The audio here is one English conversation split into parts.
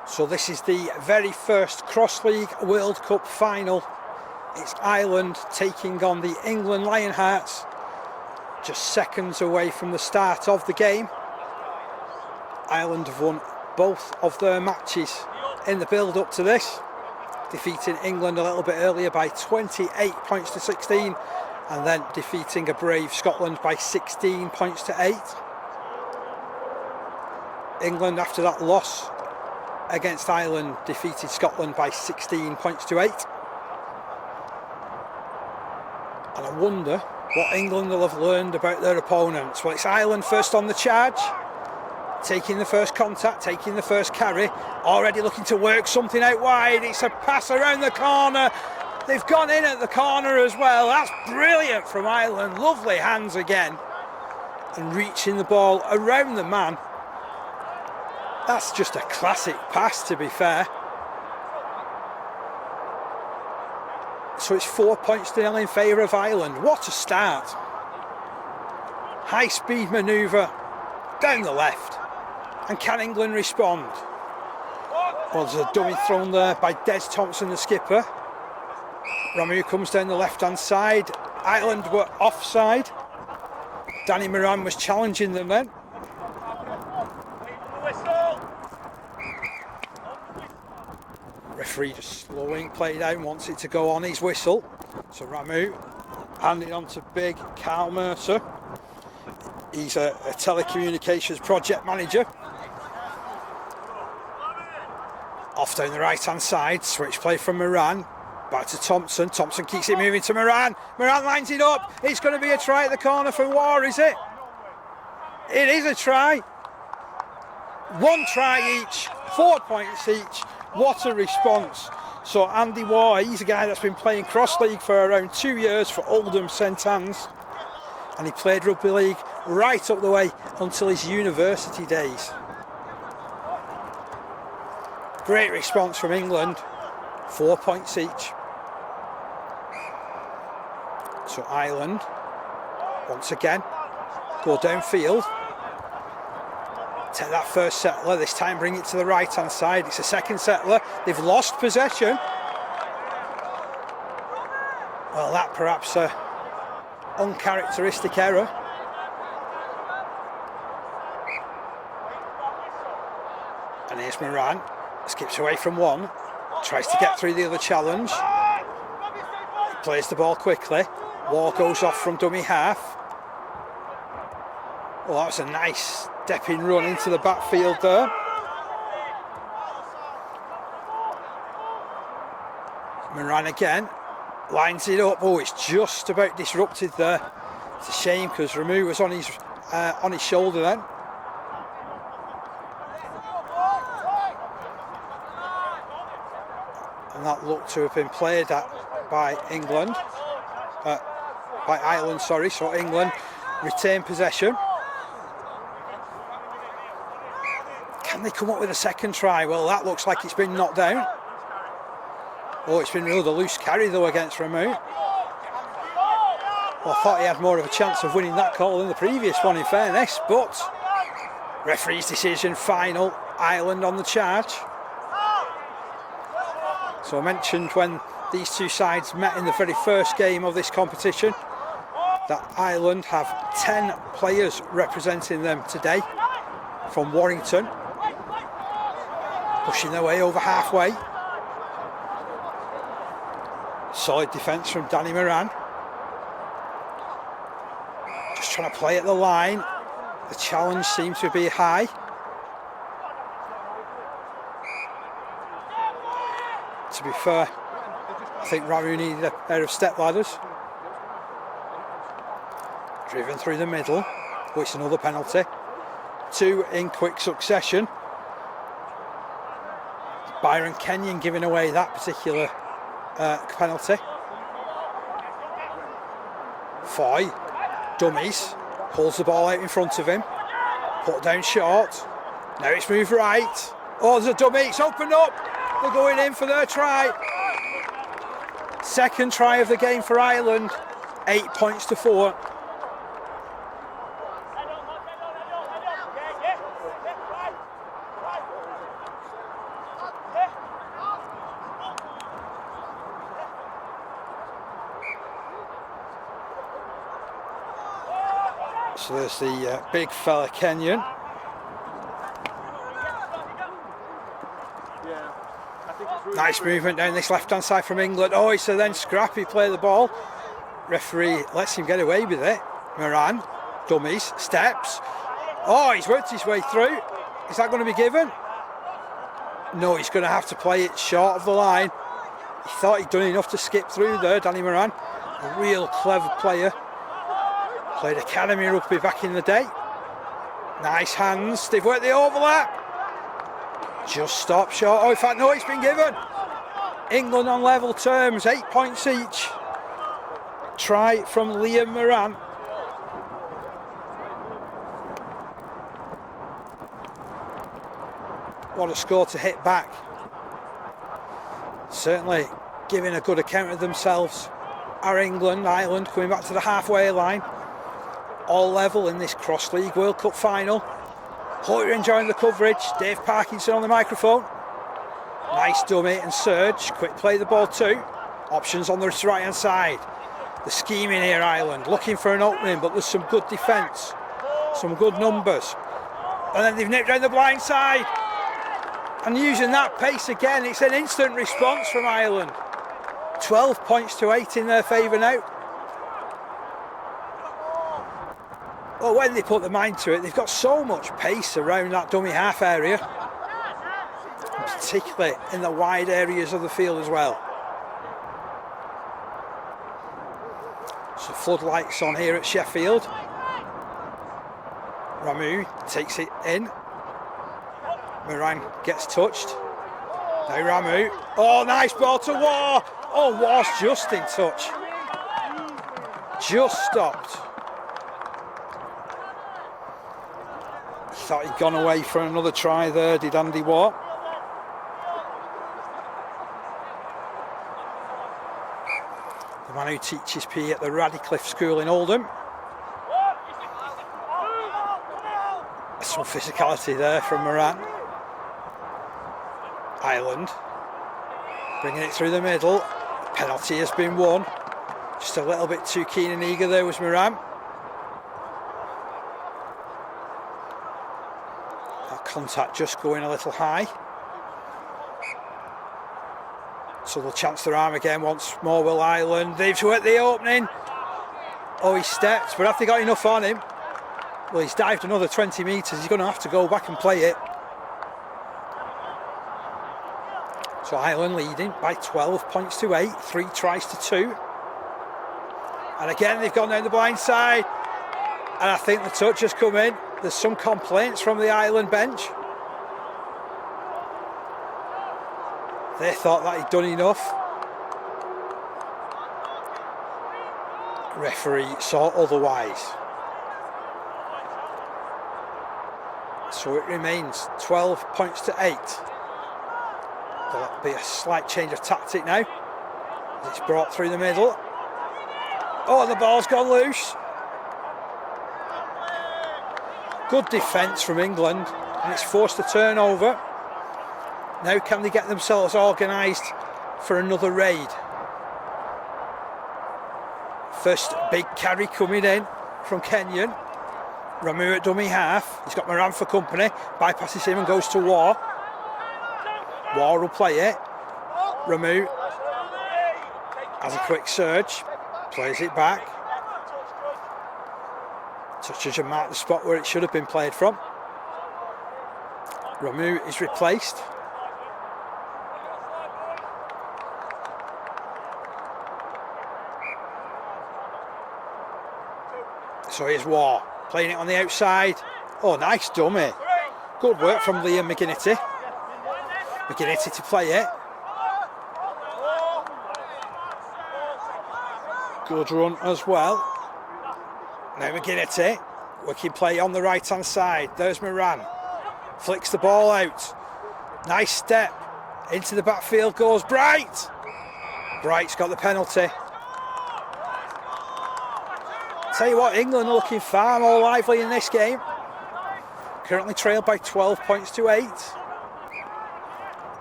So this is the very first Cross-League World Cup final. It's Ireland taking on the England Lionhearts, just seconds away from the start of the game. Ireland have won both of their matches in the build-up to this, defeating England a little bit earlier by 28 points to 16, and then defeating a brave Scotland by 16 points to 8. England, after that loss against Ireland, defeated Scotland by 16 points to 8. And I wonder what England will have learned about their opponents. Well, it's Ireland first on the charge, taking the first contact, taking the first carry, already looking to work something out wide. It's a pass around the corner. They've gone in at the corner as well. That's brilliant from Ireland. Lovely hands again. And reaching the ball around the man. That's just a classic pass, to be fair. So it's 4 points to 0 in favour of Ireland. What a start. High speed manoeuvre down the left. And can England respond? Well, there's a dummy thrown there by Des Thompson, the skipper. Ramu comes down the left hand side. Ireland were offside. Danny Moran was challenging them then. Referee just slowing play down, wants it to go on his whistle. So Ramu handing on to big Carl Mercer. He's a telecommunications project manager. Off down the right hand side, switch play from Moran. Back to Thompson. Thompson keeps it moving to Moran. Moran lines it up. It's going to be a try at the corner for War, is it? It is a try. One try each, 4 points each. What a response. So Andy Waugh, he's a guy that's been playing cross-league for around 2 years for Oldham St Anne's. And he played rugby league right up the way until his university days. Great response from England. 4 points each. So Ireland, once again, go downfield. Take that first settler, this time bring it to the right hand side. It's a second settler. They've lost possession. Well, that perhaps a uncharacteristic error. And here's Moran. Skips away from one. Tries to get through the other challenge. He plays the ball quickly. Waugh goes off from dummy half. Well, that was a nice stepping run into the backfield there. Moran again. Lines it up. Oh, it's just about disrupted there. It's a shame because Ramu was on his shoulder then. And that looked to have been played at by England. By Ireland, sorry. So England retain possession. Can they come up with a second try? Well, that looks like it's been knocked down. Oh, it's been really a loose carry though against Ramu. Well, I thought he had more of a chance of winning that call than the previous one, in fairness, but referee's decision final, Ireland on the charge. So I mentioned when these two sides met in the very first game of this competition that Ireland have 10 players representing them today from Warrington, pushing their way over halfway. Solid defence from Danny Moran. Just trying to play at the line. The challenge seems to be high. To be fair, I think Ramu needed a pair of step ladders. Driven through the middle. Oh, it's another penalty. 2 in quick succession. Byron Kenyon giving away that particular penalty. Foy, dummies, pulls the ball out in front of him. Put down short. Now it's moved right. Oh, there's a dummy, it's opened up. They're going in for their try. Second try of the game for Ireland. 8 points to 4. So there's the big fella Kenyan. Nice movement down this left hand side from England. Oh, it's a then scrappy play the ball. Referee lets him get away with it. Moran, dummies, steps. Oh, he's worked his way through. Is that going to be given? No, he's going to have to play it short of the line. He thought he'd done enough to skip through there, Danny Moran. A real clever player. Played academy rugby back in the day. Nice hands. They've worked the overlap. Just stop short. Oh, in fact, no, it's been given. England on level terms, 8 points each. Try from Liam Moran. What a score to hit back. Certainly giving a good account of themselves are England. Ireland coming back to the halfway line. All level in this cross-league World Cup final. Hope you're enjoying the coverage. Dave Parkinson on the microphone. Nice dummy and surge. Quick play the ball too. Options on the right hand side. The scheming here, Ireland. Looking for an opening, but there's some good defence. Some good numbers. And then they've nipped down the blind side. And using that pace again, it's an instant response from Ireland. 12 points to 8 in their favour now. Well, when they put the mind to it, they've got so much pace around that dummy half area, particularly in the wide areas of the field as well. So floodlights on here at Sheffield. Ramu takes it in. Moran gets touched. Now Ramu. Oh, nice ball to War. Oh, War's just in touch. Just stopped. Thought he'd gone away for another try there, did Andy War. The man who teaches PE at the Radcliffe School in Oldham. Some physicality there from Moran. Ireland bringing it through the middle. Penalty has been won. Just a little bit too keen and eager there was Moran. Contact just going a little high. So they'll chance their arm again once more, will Ireland. They've worked the opening. Oh, he stepped, but have they got enough on him? Well, he's dived another 20 metres. He's going to have to go back and play it. So Ireland leading by 12 points to 8, 3 tries to 2. And again, they've gone down the blind side. And I think the touch has come in. There's some complaints from the Ireland bench. They thought that he'd done enough. Referee saw otherwise. So it remains 12 points to 8. There'll be a slight change of tactic now. It's brought through the middle. Oh, and the ball's gone loose. Good defence from England, and it's forced a turnover. Now can they get themselves organised for another raid? First big carry coming in from Kenyan. Ramu at dummy half. He's got Moran for company. Bypasses him and goes to War. War will play it. Ramu has a quick surge. Plays it back. Touches and mark the spot where it should have been played from. Ramu is replaced. So here's War, playing it on the outside. Oh, nice dummy. Good work from Liam McGinnity. McGinnity to play it. Good run as well. Now McGinnity, wicked play on the right hand side. There's Moran, flicks the ball out. Nice step into the backfield goes Bright. Bright's got the penalty. Tell you what, England are looking far more lively in this game. Currently trailed by 12 points to 8.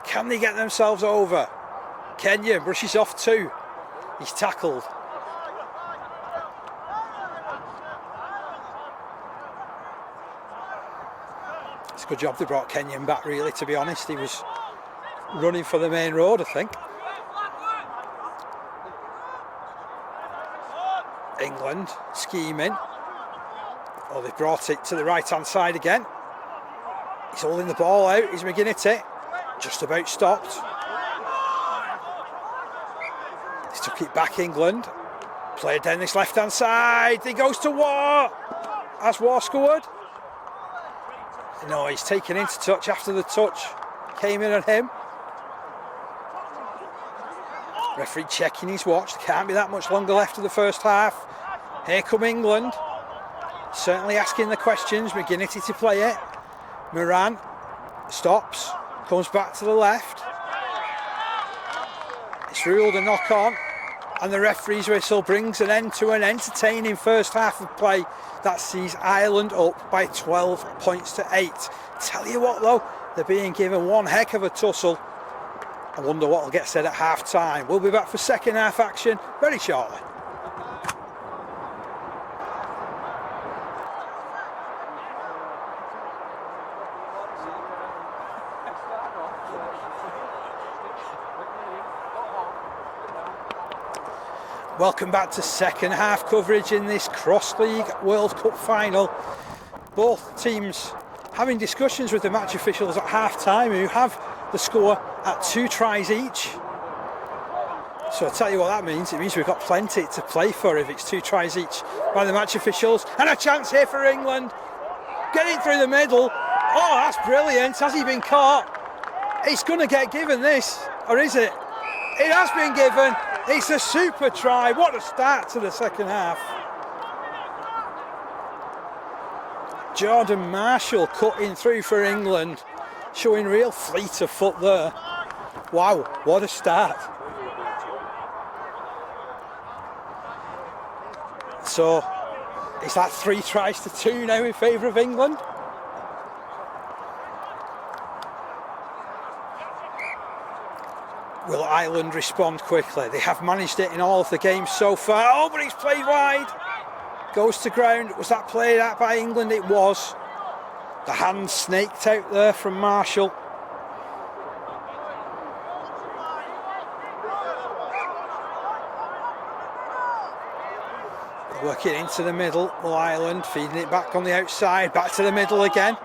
Can they get themselves over? Kenyan brushes off 2. He's tackled. a good job they brought Kenyon back, really, to be honest. He was running for the main road, I think. England scheming. Oh, they brought it to the right-hand side again. He's holding the ball out. He's McGinnity. Just about stopped. He took it back, England. Played down this left-hand side. He goes to War. Has War scored? No, he's taken into touch after the touch came in on him. Referee checking his watch. There can't be that much longer left of the first half. Here come England. Certainly asking the questions. McGinnity to play it. Moran stops. Comes back to the left. It's ruled a knock on. And the referee's whistle brings an end to an entertaining first half of play that sees Ireland up by 12 points to 8. Tell you what though, they're being given one heck of a tussle. I wonder what will get said at half time. We'll be back for second half action very shortly. Welcome back to second half coverage in this Cross-League World Cup final. Both teams having discussions with the match officials at half time, who have the score at 2 tries each. So I'll tell you what that means. It means we've got plenty to play for if it's 2 tries each by the match officials. And a chance here for England. Getting through the middle. Oh, that's brilliant. Has he been caught? He's going to get given this, or is it? It has been given. It's a super try. What a start to the second half. Jordan Marshall cutting through for England, showing real fleet of foot there. Wow, what a start. So, is that 3 tries to 2 now in favour of England? Will Ireland respond quickly? They have managed it in all of the games so far. Oh, but he's played wide. Goes to ground. Was that played out by England? It was. The hand snaked out there from Marshall. Working into the middle. Will Ireland feeding it back on the outside. Back to the middle again.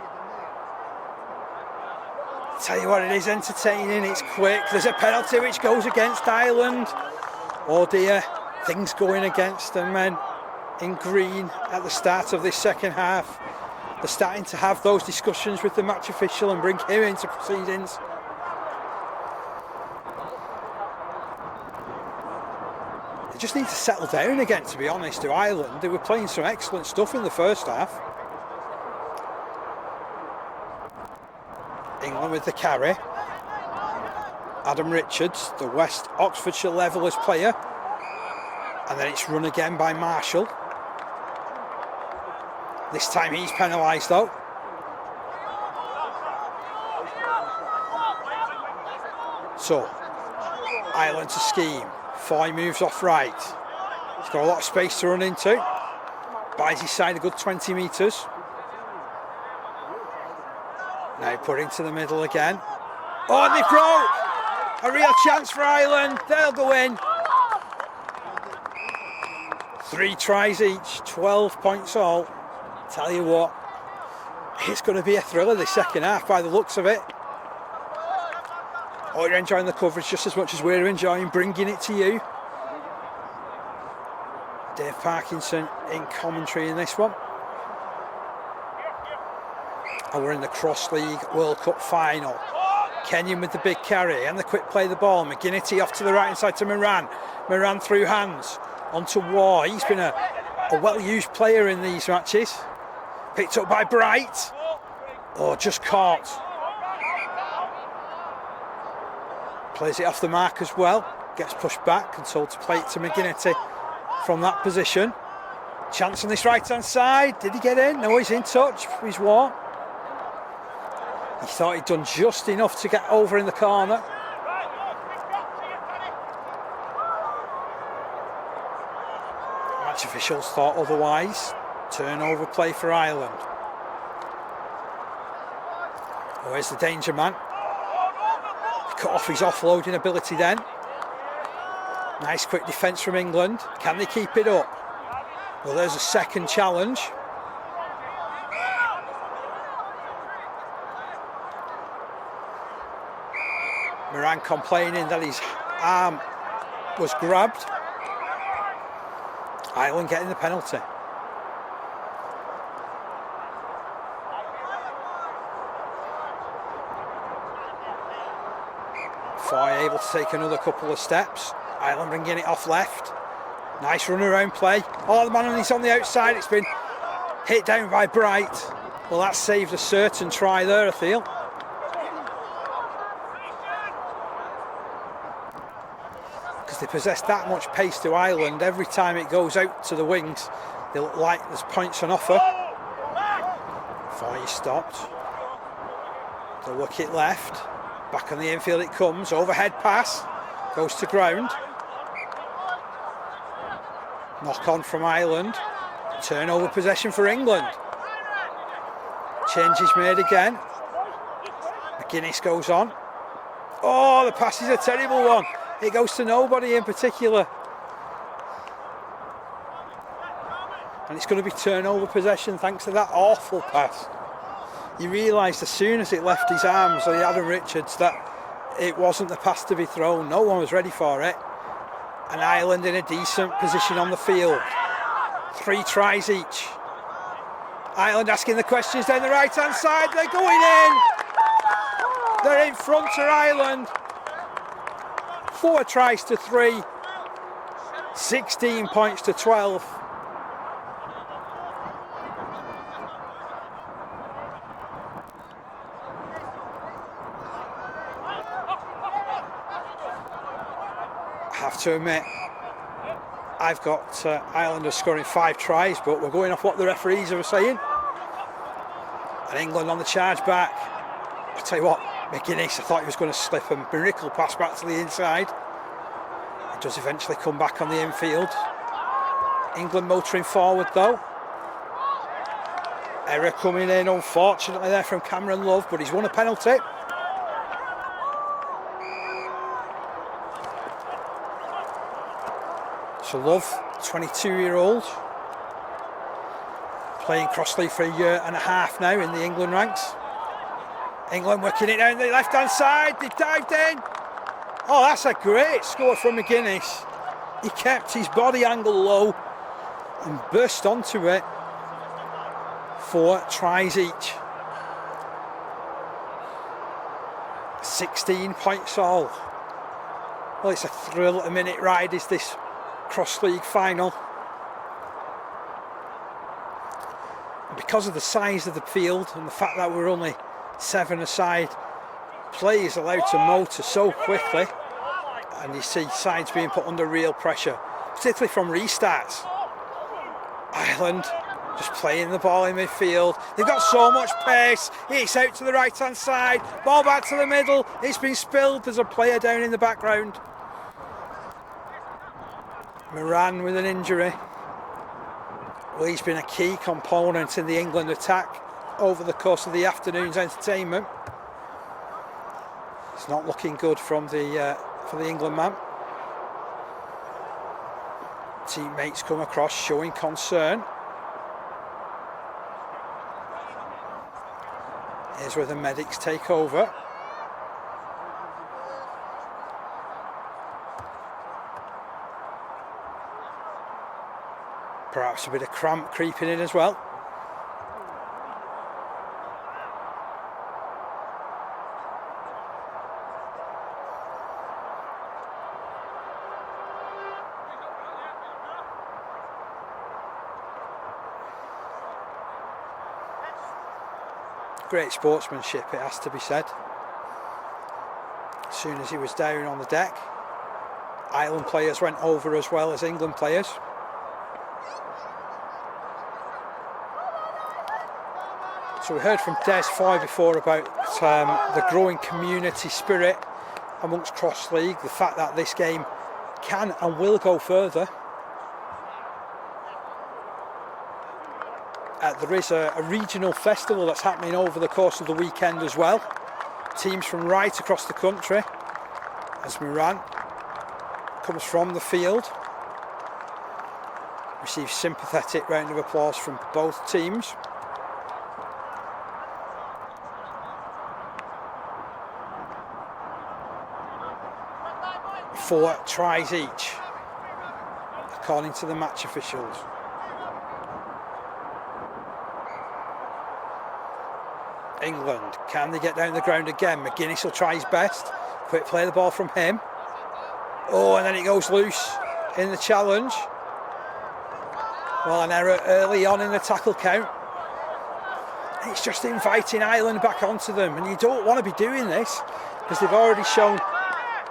Tell you what, it is entertaining, it's quick. There's a penalty which goes against Ireland. Oh dear, things going against the men in green at the start of this second half. They're starting to have those discussions with the match official and bring him into proceedings. They just need to settle down again, to be honest, to Ireland. They were playing some excellent stuff in the first half. England with the carry. Adam Richards, the West Oxfordshire Levellers player. And then it's run again by Marshall. This time he's penalised though. So, Ireland to scheme. Foy moves off right. He's got a lot of space to run into. Buys his side a good 20 metres. Now put into the middle again. Oh, and they broke! A real chance for Ireland. They'll go in. 3 tries each, 12 points all. Tell you what, it's going to be a thriller this second half by the looks of it. Oh, you're enjoying the coverage just as much as we're enjoying bringing it to you. Dave Parkinson in commentary in this one. And we're in the Cross-League World Cup final. Kenyon with the big carry and the quick play of the ball. McGinnity off to the right hand side to Moran. Moran through hands onto War. He's been a well-used player in these matches. Picked up by Bright. Oh, just caught. Plays it off the mark as well. Gets pushed back and told to play it to McGinnity from that position. Chance on this right hand side. Did he get in? No, he's in touch with War. He thought he'd done just enough to get over in the corner. Match officials thought otherwise. Turnover play for Ireland. Where's the danger man? Cut off his offloading ability then. Nice quick defence from England. Can they keep it up? Well, there's a second challenge. Moran complaining that his arm was grabbed. Ireland getting the penalty. Foy able to take another couple of steps. Ireland bringing it off left. Nice run around play. Oh, the man is on the outside. It's been hit down by Bright. Well, that saved a certain try there, I feel. Because they possess that much pace to Ireland. Every time it goes out to the wings, they look like there's points on offer. Foy stopped. They'll look it left. Back on the infield it comes. Overhead pass. Goes to ground. Knock on from Ireland. Turnover possession for England. Change is made again. McGuinness goes on. Oh, the pass is a terrible one. It goes to nobody in particular. And it's going to be turnover possession thanks to that awful pass. He realised as soon as it left his arms, Adam Richards, that it wasn't the pass to be thrown. No one was ready for it. And Ireland in a decent position on the field. 3 tries each. Ireland asking the questions down the right hand side. They're going in. They're in front of Ireland. 4 tries to 3. 16 points to 12. I have to admit, I've got Ireland scoring 5 tries, but we're going off what the referees are saying. And England on the charge back. I'll tell you what, McGuinness, I thought he was going to slip a miracle pass back to the inside. It does eventually come back on the infield. England motoring forward though. Error coming in, unfortunately, there from Cameron Love, but he's won a penalty. So Love, 22-year-old, playing Crossley for 1.5 years now in the England ranks. England working it down the left-hand side, they dived in. Oh, that's a great score from McGuinness. He kept his body angle low and burst onto it. 4 tries each. 16 points all. Well, it's a thrill-a-minute ride, is this cross-league final. And because of the size of the field and the fact that we're only 7 aside, play is allowed to motor so quickly, and you see sides being put under real pressure, particularly from restarts. Ireland just playing the ball in midfield. They've got so much pace. It's out to the right hand side, ball back to the middle. It's been spilled. There's a player down in the background. Moran with an injury. Well, he's been a key component in the England attack over the course of the afternoon's entertainment. It's not looking good from the for the England man. Teammates come across showing concern. Here's where the medics take over. Perhaps a bit of cramp creeping in as well. Great sportsmanship, it has to be said. As soon as he was down on the deck, Ireland players went over as well as England players. So we heard from Des Foy before about the growing community spirit amongst Cross League, the fact that this game can and will go further. There is a regional festival that's happening over the course of the weekend as well. teams from right across the country as Moran comes from the field. Receives sympathetic round of applause from both teams. Four tries each, according to the match officials. England, can they get down the ground again? McGuinness will try his best. Quick play the ball from him. Oh, and then it goes loose in the challenge. Well, an error early on in the tackle count. It's just inviting Ireland back onto them, and you don't want to be doing this because they've already shown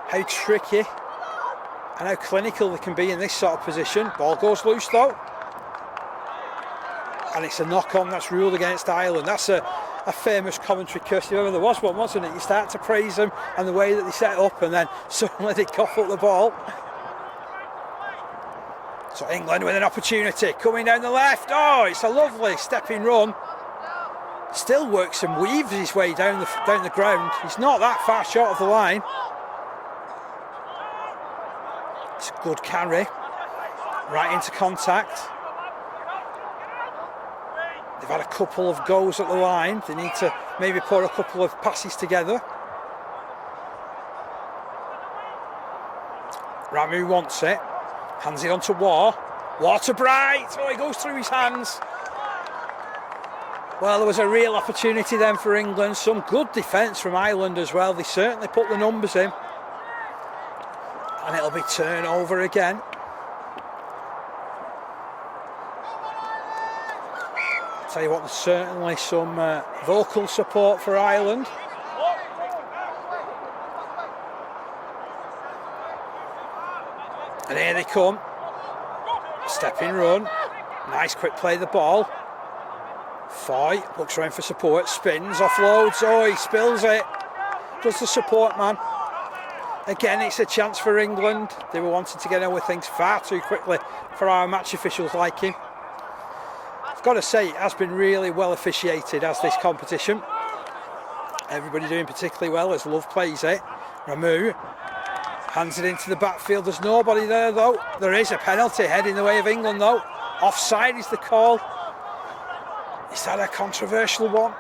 how tricky and how clinical they can be in this sort of position. Ball goes loose though, and it's a knock-on that's ruled against Ireland. That's a famous commentary curse if ever there was one, wasn't it? You start to praise them and the way that they set up, and then suddenly they cough up the ball. So England with an opportunity coming down the left. Oh, it's a lovely stepping run. Still works and weaves his way down the ground. He's not that far short of the line. It's a good carry. Right into contact. They've had a couple of goes at the line. They need to maybe put a couple of passes together. Ramu wants it. Hands it on to Waugh. Waugh to Bright. Oh, he goes through his hands. Well, there was a real opportunity then for England. Some good defence from Ireland as well. They certainly put the numbers in. And it'll be turnover again. Tell you what, there's certainly some vocal support for Ireland. And here they come. Stepping run. Nice quick play of the ball. Foy looks around for support, spins, offloads. Oh, he spills it. Does the support man. Again, it's a chance for England. They were wanting to get on with things far too quickly for our match officials like him. I've got to say, it has been really well officiated as this competition. Everybody doing particularly well as Love plays it. Ramu hands it into the backfield. There's nobody there though. There is a penalty heading the way of England though. Offside is the call. Is that a controversial one?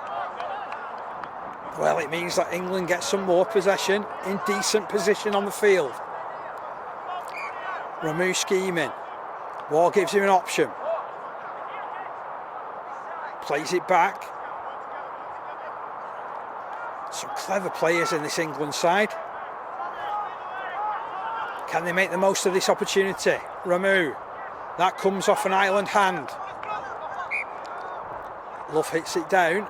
Well, it means that England gets some more possession in decent position on the field. Ramu scheming. Waugh gives him an option. Plays it back. Some clever players in this England side. Can they make the most of this opportunity? Ramu. That comes off an Ireland hand. Love hits it down.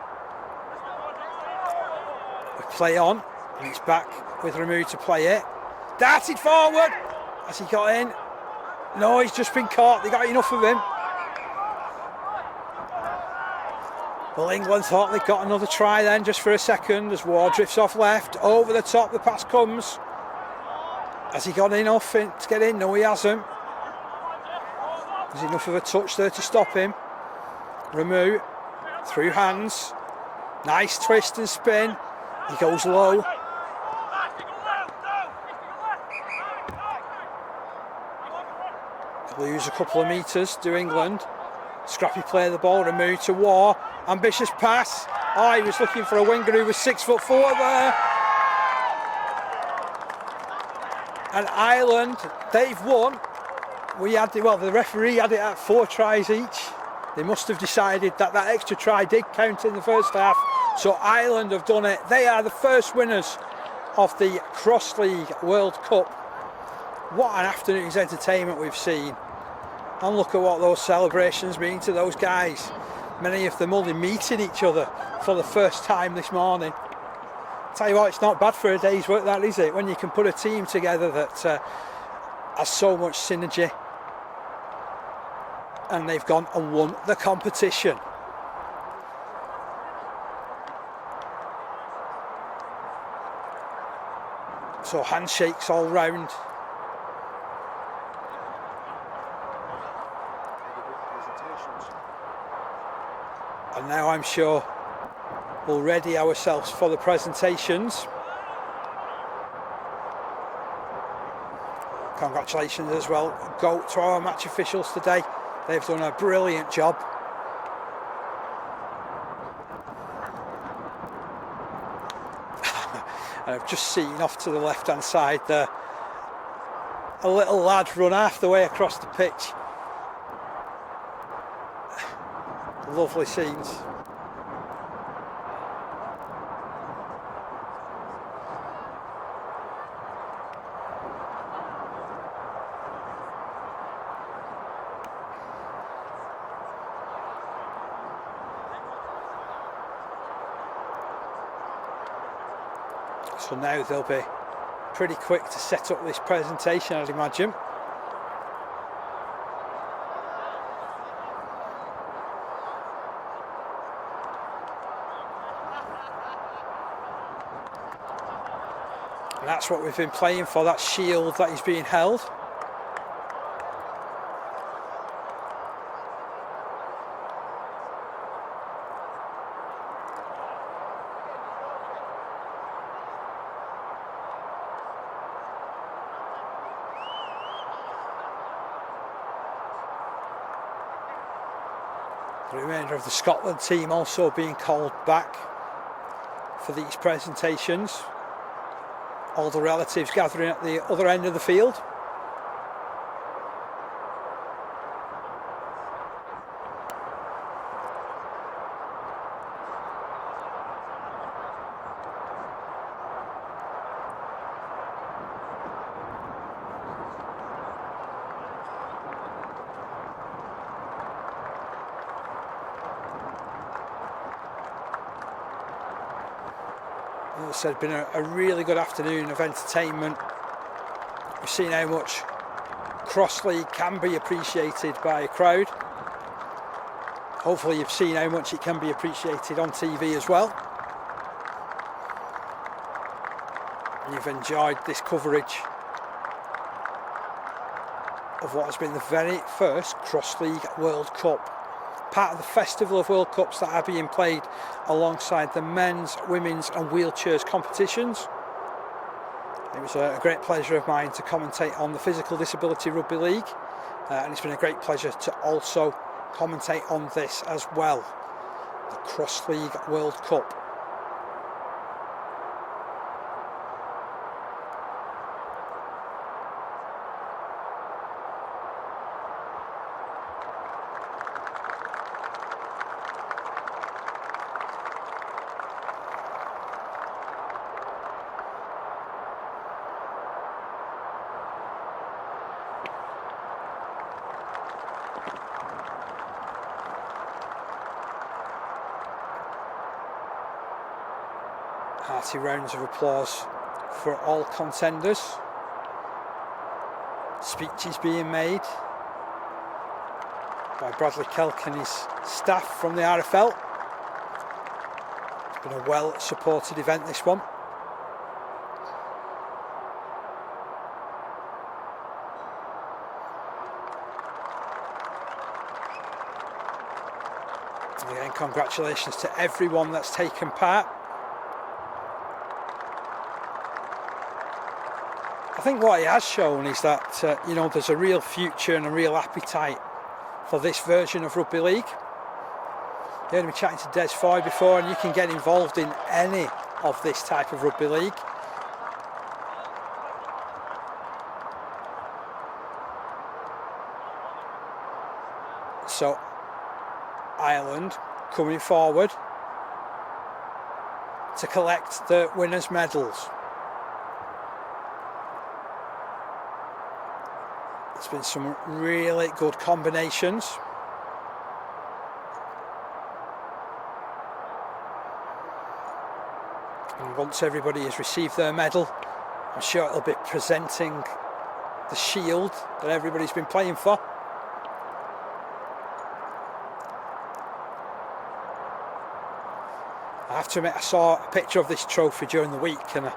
We play on, and it's back with Ramu to play it. Darted forward. Has he got in? No, he's just been caught. They got enough of him. Well, England thought they'd got another try then, just for a second, as Waugh drifts off left. Over the top, the pass comes. Has he got enough to get in? No, he hasn't. There's enough of a touch there to stop him. Ramu. Through hands, nice twist and spin. He goes low. Lose a couple of metres to England. Scrappy play of the ball, Ramu to Waugh. Ambitious pass. Oh, he was looking for a winger who was 6'4" there. And Ireland, they've won. The referee had it at 4 tries each. They must have decided that that extra try did count in the first half. So Ireland have done it. They are the first winners of the Cross League World Cup. What an afternoon's entertainment we've seen. And look at what those celebrations mean to those guys. Many of them only meeting each other for the first time this morning. Tell you what, it's not bad for a day's work, that is it? When you can put a team together that has so much synergy. And they've gone and won the competition. So handshakes all round. And now I'm sure We'll ready ourselves for the presentations. Congratulations as well go to our match officials today. They've done a brilliant job. And I've just seen off to the left hand side there a little lad run half the way across the pitch. Lovely scenes. So now they'll be pretty quick to set up this presentation, I'd imagine. And that's what we've been playing for, that shield that is being held. The remainder of the Scotland team also being called back for these presentations. All the relatives gathering at the other end of the field. As I said, it's been a really good afternoon of entertainment. We've seen how much cross-league can be appreciated by a crowd. Hopefully you've seen how much it can be appreciated on TV as well. And you've enjoyed this coverage of what has been the very first cross-league World Cup. Part of the festival of World Cups that are being played alongside the men's, women's and wheelchairs competitions. It was a great pleasure of mine to commentate on the Physical Disability Rugby League, and it's been a great pleasure to also commentate on this as well, the Cross League World Cup. Hearty rounds of applause for all contenders. Speeches being made by Bradley Kelk and his staff from the RFL. It's been a well supported event, this one. And again, congratulations to everyone that's taken part. I think what it has shown is that you know, there's a real future and a real appetite for this version of rugby league. You heard me chatting to Des Foy before, and you can get involved in any of this type of rugby league. So Ireland coming forward to collect the winners' medals. There's been some really good combinations. And once everybody has received their medal, I'm sure it'll be presenting the shield that everybody's been playing for. I have to admit, I saw a picture of this trophy during the week, and I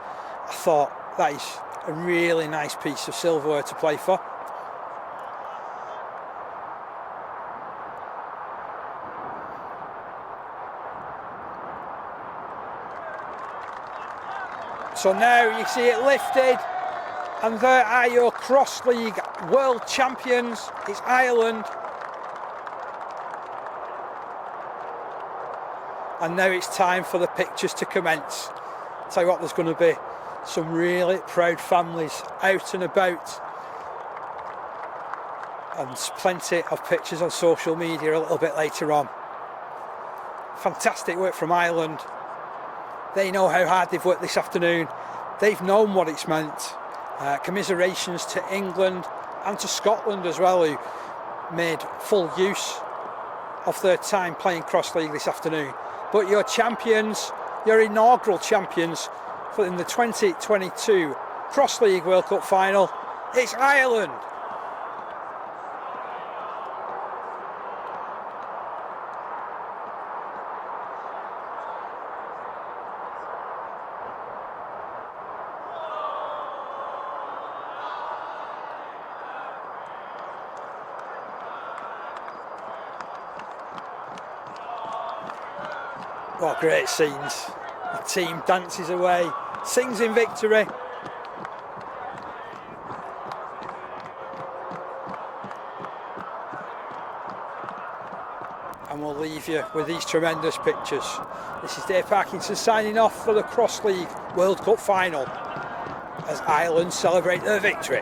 thought that is a really nice piece of silverware to play for. So now you see it lifted, and there are your Cross League World Champions. It's Ireland. And now it's time for the pictures to commence. Tell you what, there's going to be some really proud families out and about, and plenty of pictures on social media a little bit later on. Fantastic work from Ireland. They know how hard they've worked this afternoon. They've known what it's meant. Commiserations to England and to Scotland as well, who made full use of their time playing Cross League this afternoon. But your champions, your inaugural champions in the 2022 Cross League World Cup final, it's Ireland. What great scenes. The team dances away, sings in victory. And we'll leave you with these tremendous pictures. This is Dave Parkinson signing off for the Cross League World Cup final as Ireland celebrate their victory.